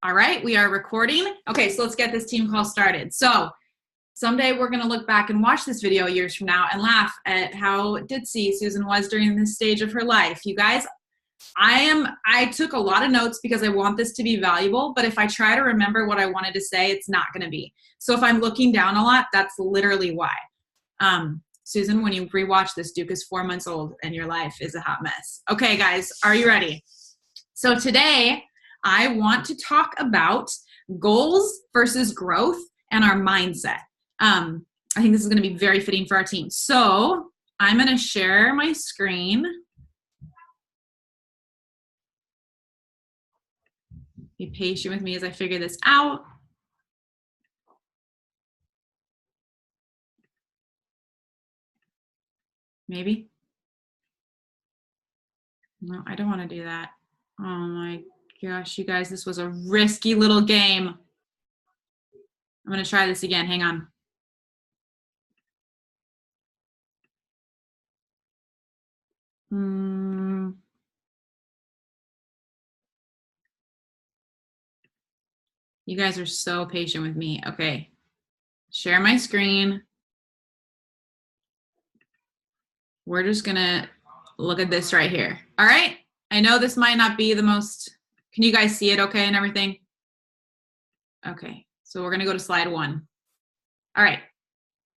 All right, we are recording. Okay, so let's get this team call started. So someday we're going to look back and watch this video years from now and laugh at how ditzy Susan was during this stage of her life. You guys, I took a lot of notes because I want this to be valuable, but if I try to remember what I wanted to say, it's not going to be. So if I'm looking down a lot, that's literally why. Susan, when you rewatch this, Duke is 4 months old and your life is a hot mess. Okay, guys, are you ready? So today I want to talk about goals versus growth and our mindset. I think this is going to be very fitting for our team. So I'm going to share my screen. Be patient with me as I figure this out. Maybe. No, I don't want to do that. Oh my gosh, you guys, this was a risky little game. I'm going to try this again. Hang on. You guys are so patient with me. Okay. Share my screen. We're just going to look at this right here. All right. I know this might not be the most, can you guys see it okay and everything? Okay. So we're going to go to slide 1. All right.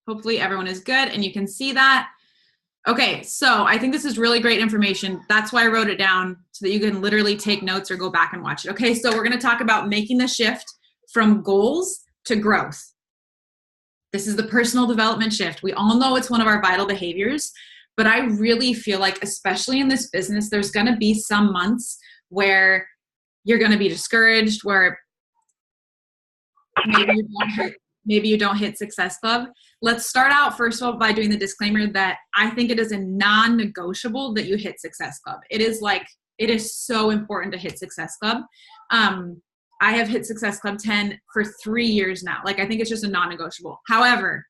Hopefully everyone is good and you can see that. Okay. So I think this is really great information. That's why I wrote it down so that you can literally take notes or go back and watch it. Okay. So we're going to talk about making the shift from goals to growth. This is the personal development shift. We all know it's one of our vital behaviors, but I really feel like, especially in this business, there's going to be some months where you're going to be discouraged, where maybe you don't hit Success Club. Let's start out, first of all, by doing the disclaimer that I think it is a non-negotiable that you hit Success Club. It is so important to hit Success Club. I have hit Success Club 10 for 3 years now. Like, I think it's just a non-negotiable. However,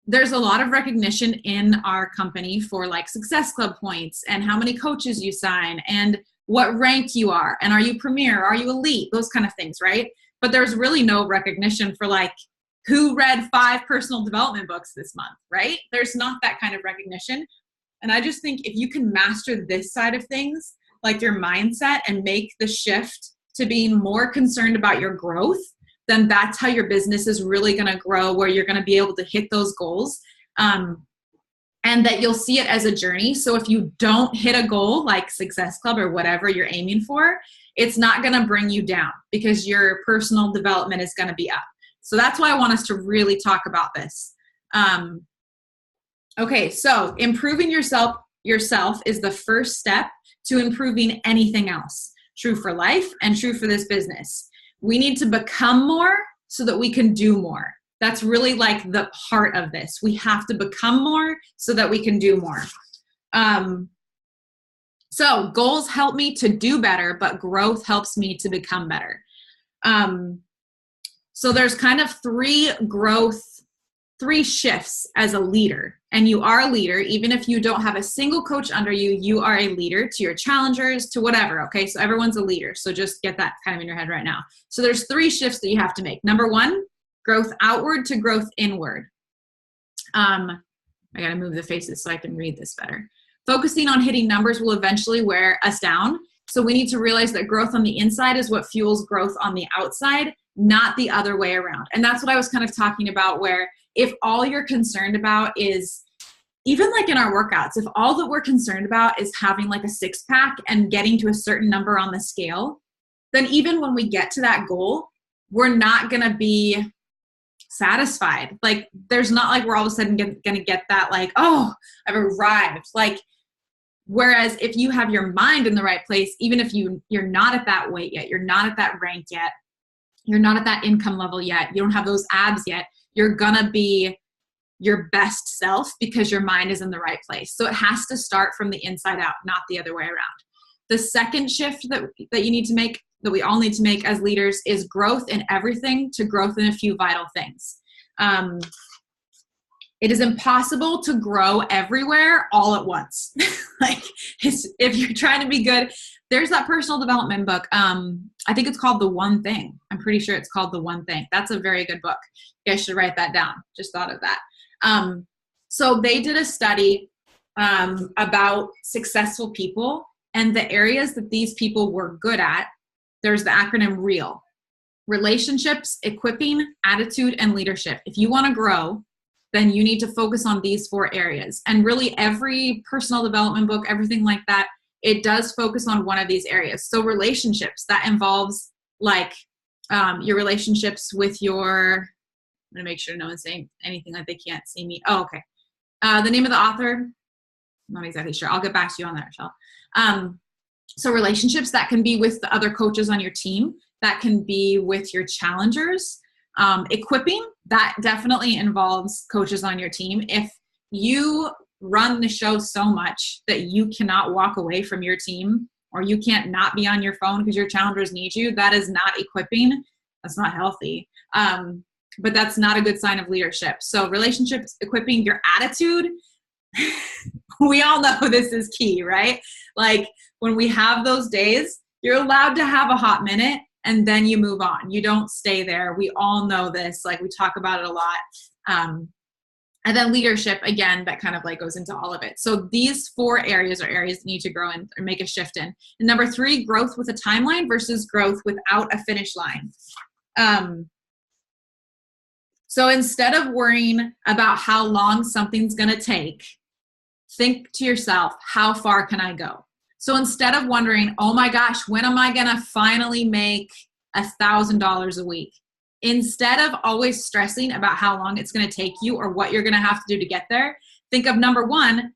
there's a lot of recognition in our company for like Success Club points and how many coaches you sign and what rank you are. And are you premier? Are you elite? Those kind of things, right? But there's really no recognition for like who read 5 personal development books this month, right? There's not that kind of recognition. And I just think if you can master this side of things, like your mindset, and make the shift to being more concerned about your growth, then that's how your business is really going to grow, where you're going to be able to hit those goals, and that you'll see it as a journey. So if you don't hit a goal like Success Club or whatever you're aiming for, it's not going to bring you down because your personal development is going to be up. So that's why I want us to really talk about this. Okay, so improving yourself is the first step to improving anything else. True for life and true for this business. We need to become more so that we can do more. That's really like the heart of this. We have to become more so that we can do more. So goals help me to do better, but growth helps me to become better. So there's kind of 3 shifts as a leader. And you are a leader. Even if you don't have a single coach under you, you are a leader to your challengers, to whatever. Okay, so everyone's a leader. So just get that kind of in your head right now. So there's 3 shifts that you have to make. Number 1, growth outward to growth inward. I got to move the faces so I can read this better. Focusing on hitting numbers will eventually wear us down. So we need to realize that growth on the inside is what fuels growth on the outside, not the other way around. And that's what I was kind of talking about, where if all you're concerned about is, even like in our workouts, if all that we're concerned about is having like a 6-pack and getting to a certain number on the scale, then even when we get to that goal, we're not going to be satisfied. Like, there's not like we're all of a sudden going to get that like, oh, I've arrived. Like, whereas if you have your mind in the right place, even if you're not at that weight yet, you're not at that rank yet, you're not at that income level yet, you don't have those abs yet, you're going to be your best self because your mind is in the right place. So it has to start from the inside out, not the other way around. The second shift that you need to make, that we all need to make as leaders, is growth in everything to growth in a few vital things. It is impossible to grow everywhere all at once. Like, if you're trying to be good, there's that personal development book. I think it's called The One Thing. I'm pretty sure it's called The One Thing. That's a very good book. You guys should write that down. Just thought of that. So they did a study about successful people and the areas that these people were good at. There's the acronym REAL: relationships, equipping, attitude, and leadership. If you want to grow, then you need to focus on these 4 areas. And really every personal development book, everything like that, it does focus on one of these areas. So relationships, that involves like your relationships with your, I'm gonna make sure no one's saying anything like they can't see me. Oh, okay. The name of the author, I'm not exactly sure. I'll get back to you on that, Rochelle. So relationships, that can be with the other coaches on your team. That can be with your challengers. Equipping, that definitely involves coaches on your team. If you run the show so much that you cannot walk away from your team, or you can't not be on your phone because your challengers need you, that is not equipping. That's not healthy. But that's not a good sign of leadership. So relationships, equipping, your attitude, we all know this is key, right? Like when we have those days, you're allowed to have a hot minute and then you move on. You don't stay there. We all know this. Like we talk about it a lot. And then leadership, again, that kind of like goes into all of it. So these 4 areas are areas that need to grow in or make a shift in. And number 3, growth with a timeline versus growth without a finish line. So instead of worrying about how long something's going to take, think to yourself, how far can I go? So instead of wondering, oh my gosh, when am I going to finally make $1,000 a week? Instead of always stressing about how long it's going to take you or what you're going to have to do to get there, think of number 1,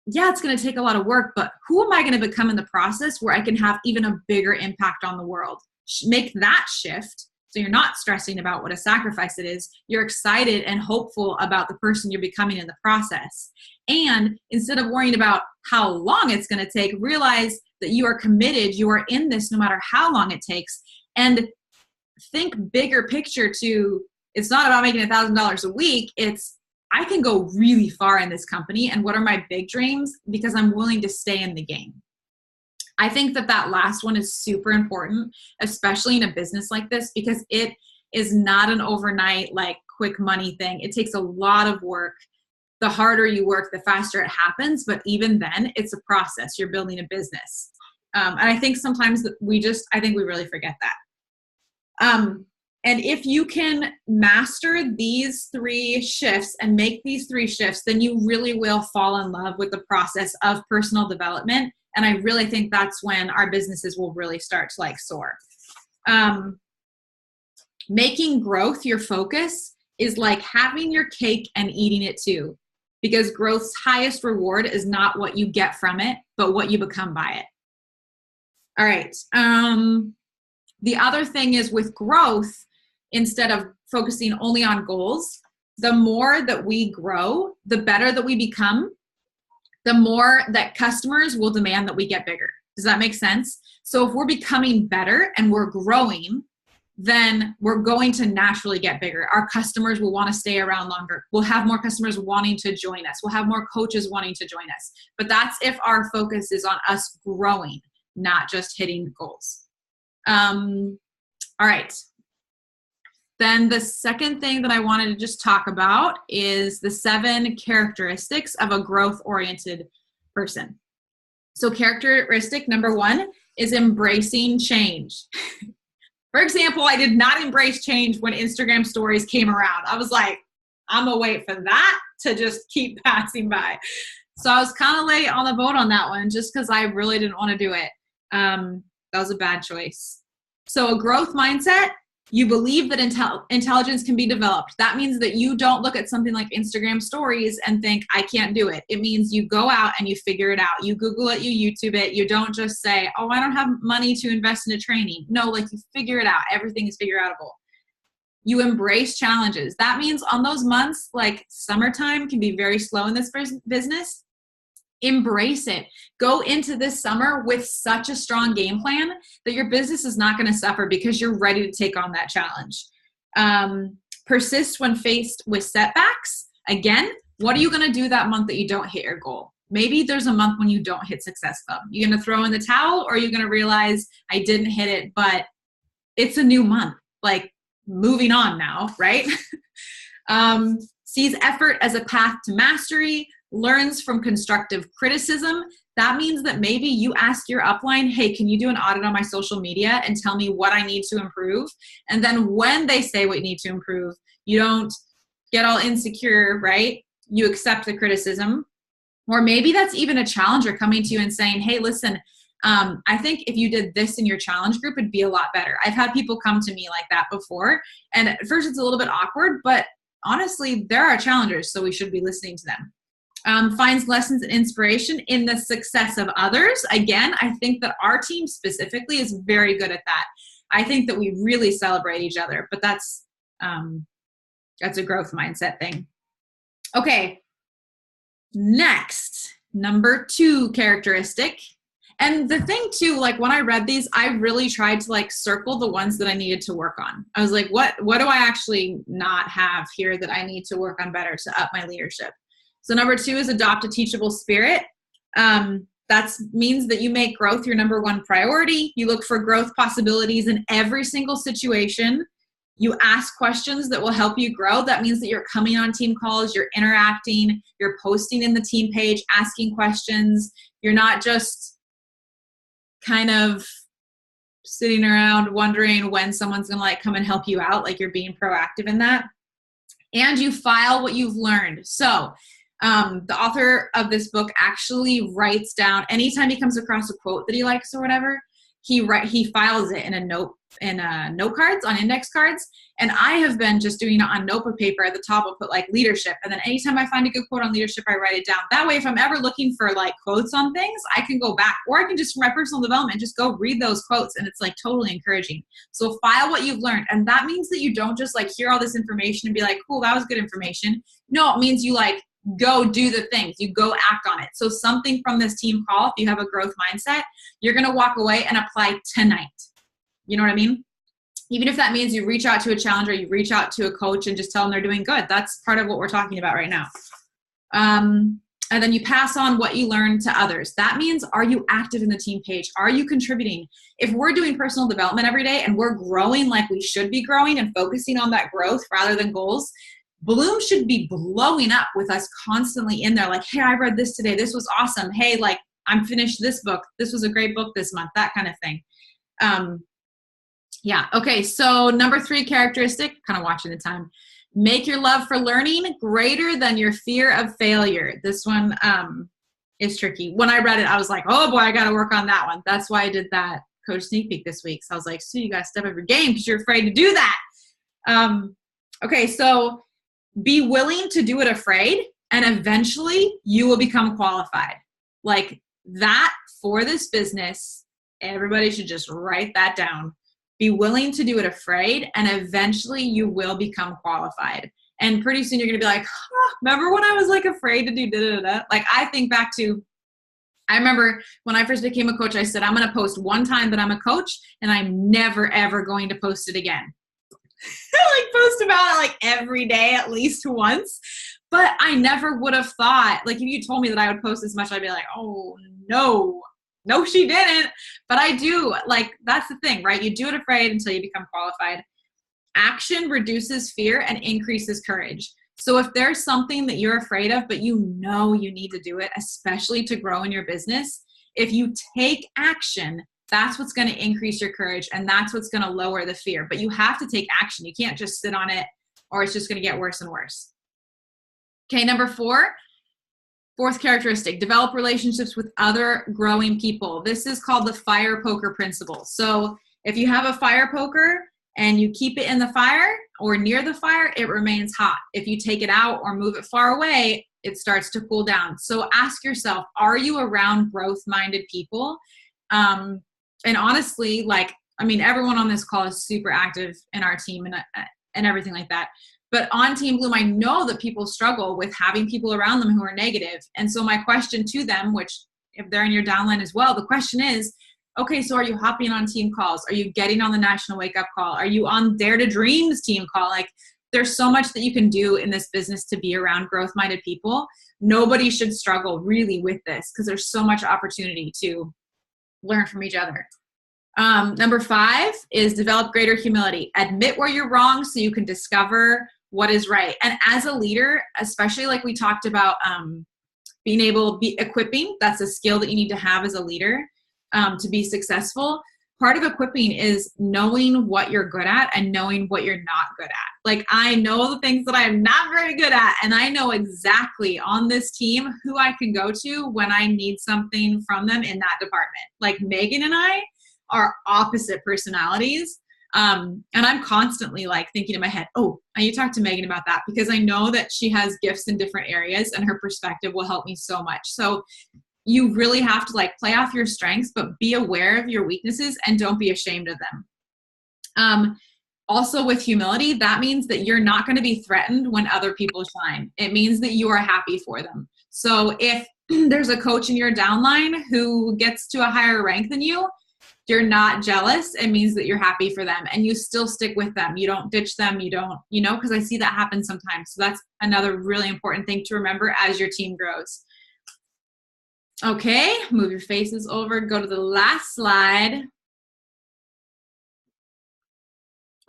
yeah, it's going to take a lot of work, but who am I going to become in the process where I can have even a bigger impact on the world? Make that shift. So you're not stressing about what a sacrifice it is. You're excited and hopeful about the person you're becoming in the process. And instead of worrying about how long it's going to take, realize that you are committed. You are in this no matter how long it takes. And think bigger picture to, it's not about making $1,000 a week. It's, I can go really far in this company. And what are my big dreams? Because I'm willing to stay in the game. I think that that last one is super important, especially in a business like this, because it is not an overnight, like quick money thing. It takes a lot of work. The harder you work, the faster it happens. But even then, it's a process. You're building a business. And I think sometimes that I think we really forget that. And if you can master these 3 shifts and make these 3 shifts, then you really will fall in love with the process of personal development. And I really think that's when our businesses will really start to like soar. Making growth your focus is like having your cake and eating it too, because growth's highest reward is not what you get from it, but what you become by it. All right. The other thing is with growth, instead of focusing only on goals, the more that we grow, the better that we become, the more that customers will demand that we get bigger. Does that make sense? So if we're becoming better and we're growing, then we're going to naturally get bigger. Our customers will want to stay around longer. We'll have more customers wanting to join us. We'll have more coaches wanting to join us. But that's if our focus is on us growing, not just hitting goals. All right. Then the second thing that I wanted to just talk about is the 7 characteristics of a growth-oriented person. So characteristic number 1 is embracing change. For example, I did not embrace change when Instagram stories came around. I was like, I'm gonna wait for that to just keep passing by. So I was kind of late on the boat on that one just because I really didn't want to do it. That was a bad choice. So a growth mindset, you believe that intelligence can be developed. That means that you don't look at something like Instagram stories and think, I can't do it. It means you go out and you figure it out. You Google it, you YouTube it. You don't just say, oh, I don't have money to invest in a training. No, like you figure it out. Everything is figure outable. You embrace challenges. That means on those months, like summertime can be very slow in this business. Embrace it. Go into this summer with such a strong game plan that your business is not going to suffer because you're ready to take on that challenge. Persist when faced with setbacks. Again, what are you going to do that month that you don't hit your goal? maybe there's a month when you don't hit Success Club. You're going to throw in the towel, or you're going to realize I didn't hit it, but it's a new month. Like, moving on now, right? Sees effort as a path to mastery, learns from constructive criticism. That means that maybe you ask your upline, hey, can you do an audit on my social media and tell me what I need to improve? And then when they say what you need to improve, you don't get all insecure, right? You accept the criticism. Or maybe that's even a challenger coming to you and saying, hey, listen, I think if you did this in your challenge group, it'd be a lot better. I've had people come to me like that before. And at first it's a little bit awkward, but honestly, there are challengers, so we should be listening to them. Finds lessons and inspiration in the success of others. Again, I think that our team specifically is very good at that. I think that we really celebrate each other, but that's a growth mindset thing. Okay, next, number 2 characteristic. And the thing too, like when I read these, I really tried to like circle the ones that I needed to work on. I was like, what do I actually not have here that I need to work on better to up my leadership? So number 2 is adopt a teachable spirit. That means that you make growth your number 1 priority. You look for growth possibilities in every single situation. You ask questions that will help you grow. That means that you're coming on team calls, you're interacting, you're posting in the team page, asking questions. You're not just kind of sitting around wondering when someone's going to like come and help you out. Like, you're being proactive in that. And you file what you've learned. So the author of this book actually writes down anytime he comes across a quote that he likes or whatever, he files it in note cards, on index cards. And I have been just doing it on notebook paper. At the top I'll put like leadership, and then anytime I find a good quote on leadership, I write it down. That way, if I'm ever looking for like quotes on things, I can go back, or I can just, for my personal development, just go read those quotes, and it's like totally encouraging. So file what you've learned. And that means that you don't just like hear all this information and be like, cool, that was good information. No, it means you like go do the things, you go act on it. So something from this team call, if you have a growth mindset, you're going to walk away and apply tonight. You know what I mean? Even if that means you reach out to a challenger, you reach out to a coach and just tell them they're doing good. That's part of what we're talking about right now. And then you pass on what you learn to others. That means, are you active in the team page? Are you contributing? If we're doing personal development every day and we're growing like we should be growing and focusing on that growth rather than goals, Bloom should be blowing up with us constantly in there. Like, hey, I read this today. This was awesome. Hey, like, I'm finished this book. This was a great book this month, that kind of thing. Yeah. Okay. So number 3 characteristic, kind of watching the time, make your love for learning greater than your fear of failure. This one is tricky. When I read it, I was like, oh boy, I got to work on that one. That's why I did that coach sneak peek this week. So I was like, Sue, you got to step up your game because you're afraid to do that. Okay. So be willing to do it afraid, and eventually you will become qualified. Like that, for this business, everybody should just write that down. Be willing to do it afraid, and eventually you will become qualified. And pretty soon you're going to be like, oh, remember when I was like afraid to do da-da-da-da? Like, I think back to, I remember when I first became a coach, I said, I'm going to post one time that I'm a coach, and I'm never, ever going to post it again. I like post about it like every day, at least once. But I never would have thought, like, if you told me that I would post this much, I'd be like, oh no, she didn't. But I do. Like, that's the thing, right? You do it afraid until you become qualified. Action reduces fear and increases courage. So if there's something that you're afraid of, but you know you need to do it, especially to grow in your business, if you take action, that's what's going to increase your courage, and that's what's going to lower the fear. But you have to take action. You can't just sit on it, or it's just going to get worse and worse. Okay, number 4, fourth characteristic, develop relationships with other growing people. This is called the fire poker principle. So if you have a fire poker and you keep it in the fire or near the fire, it remains hot. If you take it out or move it far away, it starts to cool down. So ask yourself, are you around growth-minded people? And honestly, like, I mean, everyone on this call is super active in our team and everything like that. But on Team Bloom, I know that people struggle with having people around them who are negative. And so my question to them, which if they're in your downline as well, the question is, okay, so are you hopping on team calls? Are you getting on the National Wake Up Call? Are you on Dare to Dreams team call? Like, there's so much that you can do in this business to be around growth-minded people. Nobody should struggle really with this because there's so much opportunity to learn from each other. Number 5 is develop greater humility. Admit where you're wrong so you can discover what is right. And as a leader, especially like we talked about, being able to be equipping, that's a skill that you need to have as a leader to be successful. Part of equipping is knowing what you're good at and knowing what you're not good at. Like, I know the things that I'm not very good at, and I know exactly on this team who I can go to when I need something from them in that department. Like, Megan and I are opposite personalities. And I'm constantly like thinking in my head, oh, I need to talk to Megan about that, because I know that she has gifts in different areas and her perspective will help me so much. So you really have to like play off your strengths, but be aware of your weaknesses and don't be ashamed of them. Also with humility, that means that you're not going to be threatened when other people shine. It means that you are happy for them. So if there's a coach in your downline who gets to a higher rank than you, you're not jealous. It means that you're happy for them and you still stick with them. You don't ditch them. You don't, because I see that happen sometimes. So that's another really important thing to remember as your team grows. Okay, move your faces over. Go to the last slide.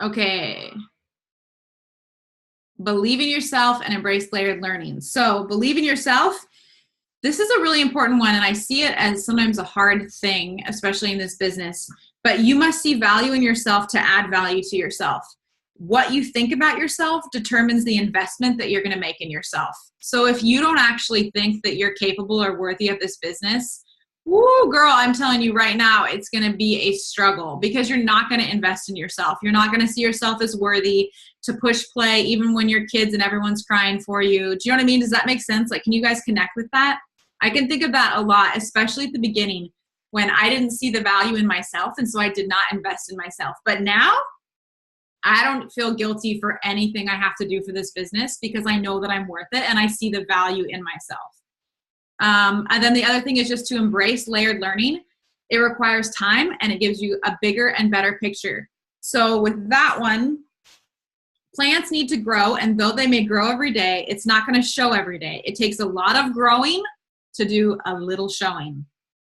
Okay. Believe in yourself and embrace layered learning. So believe in yourself. This is a really important one, and I see it as sometimes a hard thing, especially in this business. But you must see value in yourself to add value to yourself. What you think about yourself determines the investment that you're going to make in yourself. So if you don't actually think that you're capable or worthy of this business, woo, girl, I'm telling you right now, it's going to be a struggle because you're not going to invest in yourself. You're not going to see yourself as worthy to push play even when you're kids and everyone's crying for you. Do you know what I mean? Does that make sense? Like, can you guys connect with that? I can think of that a lot, especially at the beginning when I didn't see the value in myself, and so I did not invest in myself. But now I don't feel guilty for anything I have to do for this business because I know that I'm worth it and I see the value in myself. And then the other thing is just to embrace layered learning. It requires time and it gives you a bigger and better picture. So with that one, plants need to grow, and though they may grow every day, it's not going to show every day. It takes a lot of growing to do a little showing.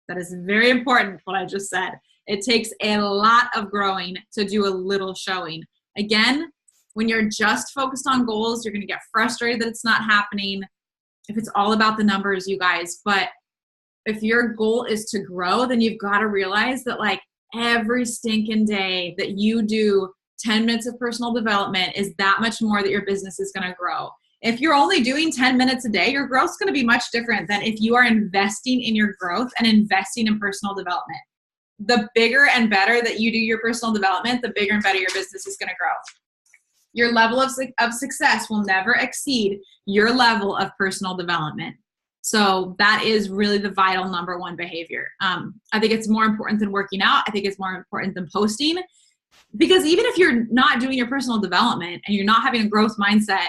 That is very important, what I just said. It takes a lot of growing to do a little showing. Again, when you're just focused on goals, you're going to get frustrated that it's not happening. If it's all about the numbers, you guys, but if your goal is to grow, then you've got to realize that like every stinking day that you do 10 minutes of personal development is that much more that your business is going to grow. If you're only doing 10 minutes a day, your growth is going to be much different than if you are investing in your growth and investing in personal development. The bigger and better that you do your personal development, the bigger and better your business is going to grow. Your level of success will never exceed your level of personal development. So that is really the vital number one behavior. I think it's more important than working out. I think it's more important than posting, because even if you're not doing your personal development and you're not having a growth mindset,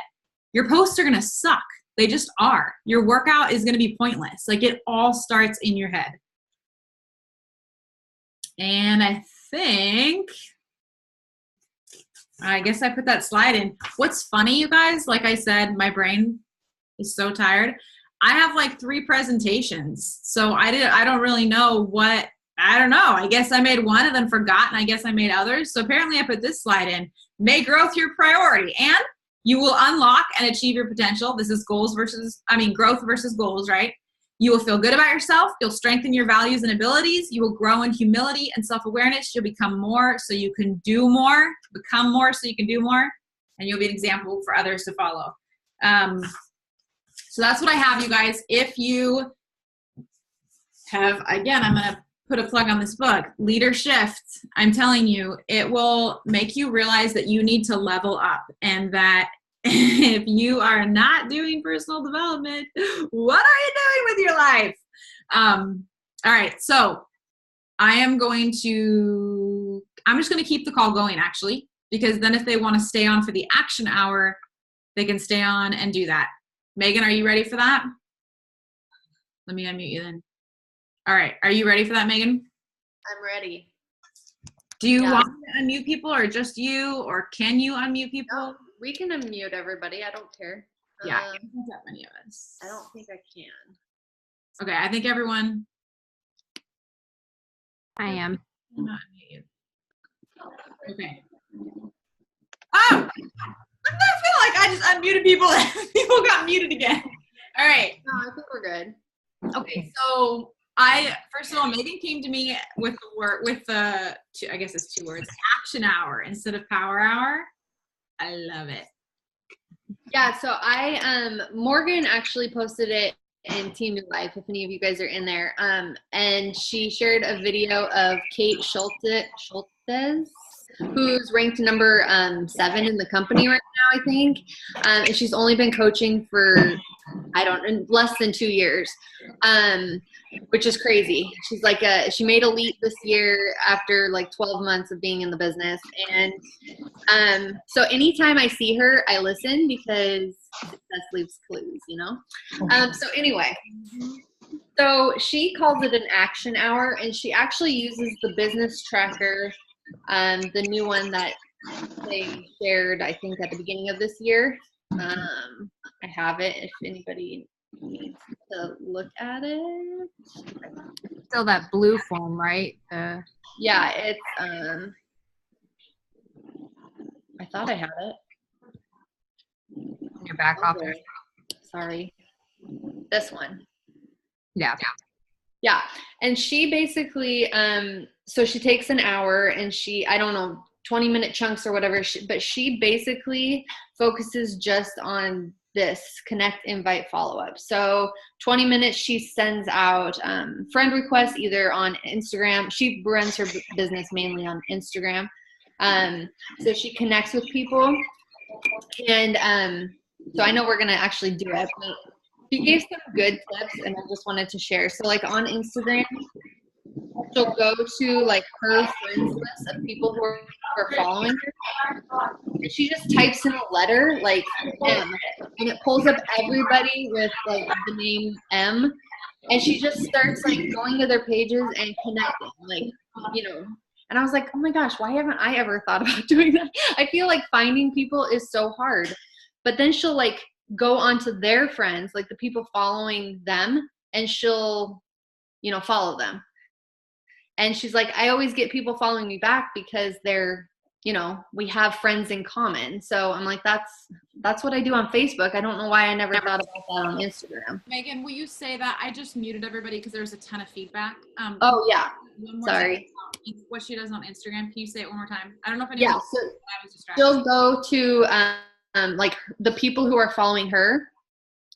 your posts are going to suck. They just are. Your workout is going to be pointless. Like, it all starts in your head. And I guess I put that slide in. What's funny, you guys, like I said, my brain is so tired. I have like 3 presentations. So I don't really know I don't know. I guess I made one and then forgot, and I guess I made others. So apparently I put this slide in. Make growth your priority, and you will unlock and achieve your potential. This is growth versus goals, right? You will feel good about yourself. You'll strengthen your values and abilities. You will grow in humility and self-awareness. You'll become more so you can do more. Become more so you can do more. And you'll be an example for others to follow. So that's what I have, you guys. If you have, again, I'm going to put a plug on this book, Leader Shift. I'm telling you, it will make you realize that you need to level up, and that if you are not doing personal development, what are you doing with your life? All right, so I'm just going to keep the call going, actually, because then if they want to stay on for the action hour, they can stay on and do that. Megan, are you ready for that? Let me unmute you then. All right, are you ready for that, Megan? I'm ready. Do you want to unmute people, or just you, or can you unmute people? We can unmute everybody. I don't care. Yeah, I can't think that many of us. I don't think I can. Okay, I think everyone. I am. I'm not unmute you. Okay. Oh! I feel like I just unmuted people and people got muted again. All right. No, I think we're good. Okay, so first of all, Megan came to me with I guess it's 2 words, action hour instead of power hour. I love it. Yeah, so Morgan actually posted it in Team New Life, if any of you guys are in there. And she shared a video of Kate Schultz, who's ranked number 7 in the company right now, I think. And she's only been coaching for, less than 2 years, which is crazy. She's like she made elite this year after like 12 months of being in the business. And so anytime I see her, I listen because success leaves clues, you know? So anyway, so she calls it an action hour, and she actually uses the business tracker, the new one that they shared, I think, at the beginning of this year. I have it if anybody needs to look at it. Still that blue form, right? Yeah, it's I thought I had it. Your back office. Sorry. This one. Yeah. Yeah. And she basically, so she takes an hour and 20-minute chunks or whatever, but she basically focuses just on this connect, invite, follow up. So 20 minutes, she sends out friend requests either on Instagram. She runs her business mainly on Instagram. So she connects with people. And so I know we're going to actually do it, but she gave some good tips and I just wanted to share. So like on Instagram, she'll go to like her friends list of people who are following her. And she just types in a letter like M, and it pulls up everybody with like the name M. And she just starts like going to their pages and connecting, like, you know. And I was like, oh my gosh, why haven't I ever thought about doing that? I feel like finding people is so hard. But then she'll like go onto their friends, like the people following them, and she'll, you know, follow them. And she's like, I always get people following me back because they're, you know, we have friends in common. So I'm like, that's what I do on Facebook. I don't know why I never thought about that on Instagram. Megan, will you say that? I just muted everybody because there was a ton of feedback. Oh yeah. Sorry. Time, what she does on Instagram. Can you say it one more time? I don't know if anyone. Yeah. So I was distracted. she'll go to like the people who are following her,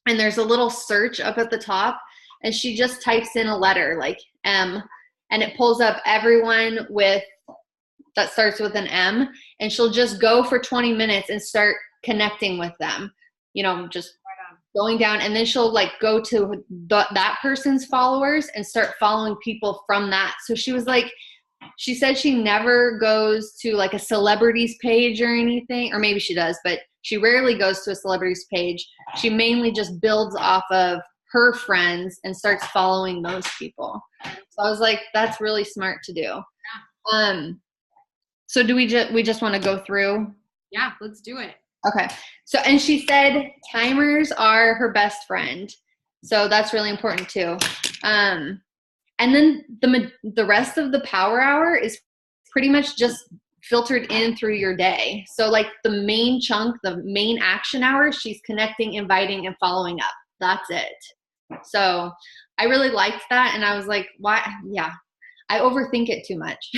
and there's a little search up at the top, and she just types in a letter like M, and it pulls up everyone that starts with an M, and she'll just go for 20 minutes and start connecting with them, you know, just going down, and then she'll like go to that person's followers and start following people from that. So she was like, she said she never goes to like a celebrities page or anything, or maybe she does, but she rarely goes to a celebrities page. She mainly just builds off of her friends and starts following those people. So I was like, that's really smart to do. So do we just want to go through? Yeah, let's do it. Okay. So, and she said timers are her best friend. So that's really important too. And then the rest of the power hour is pretty much just filtered in through your day. So like the main chunk, the main action hour, she's connecting, inviting, and following up. That's it. So I really liked that. And I was like, why? Yeah, I overthink it too much.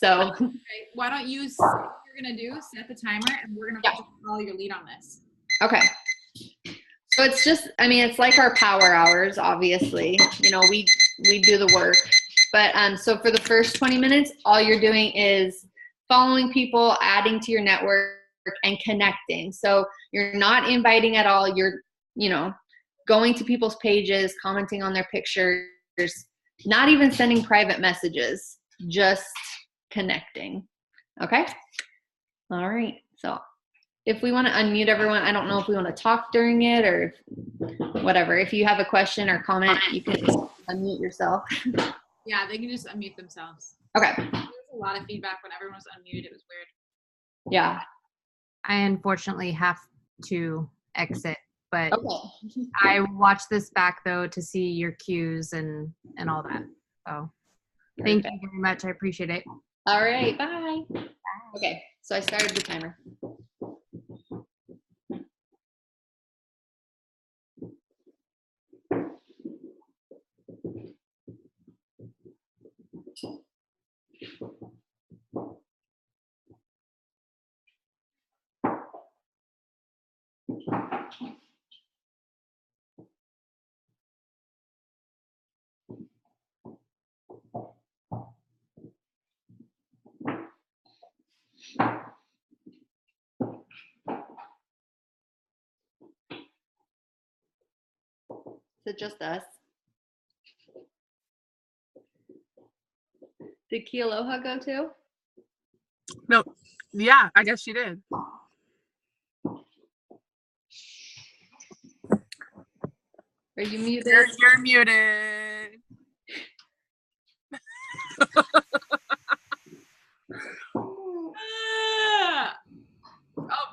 So okay, why don't you say what you're going to do, set the timer, and we're going to follow your lead on this. Okay. So it's just, I mean, it's like our power hours, obviously. You know, we do the work. But so for the first 20 minutes, all you're doing is following people, adding to your network, and connecting. So you're not inviting at all. You're, you know, going to people's pages, commenting on their pictures, not even sending private messages, just connecting. Okay? All right. So if we want to unmute everyone, I don't know if we want to talk during it or whatever. If you have a question or comment, you can unmute yourself. Yeah, they can just unmute themselves. Okay. There was a lot of feedback when everyone was unmuted. It was weird. Yeah. I unfortunately have to exit, but Okay. I watched this back though to see your cues and all that. So thank you very much. I appreciate it. All right. Bye. Okay. So I started the timer. Is it just us? Did Kealoha go too? No. Yeah, I guess she did. Are you muted? You're muted. Oh,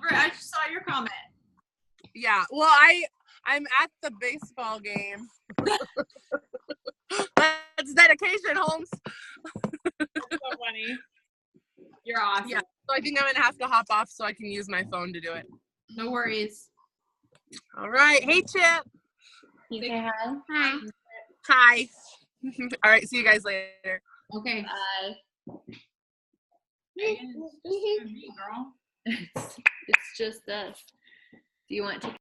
Britt, I just saw your comment. Yeah. Well, I'm at the baseball game. That's dedication, Holmes. That's so funny. You're awesome. Yeah. So I think I'm gonna have to hop off so I can use my phone to do it. No worries. All right. Hey, Chip. You say hi. Hi. Hi. All right. See you guys later. Okay. Bye. Megan, it's just you and me, girl. It's just us. Do you want to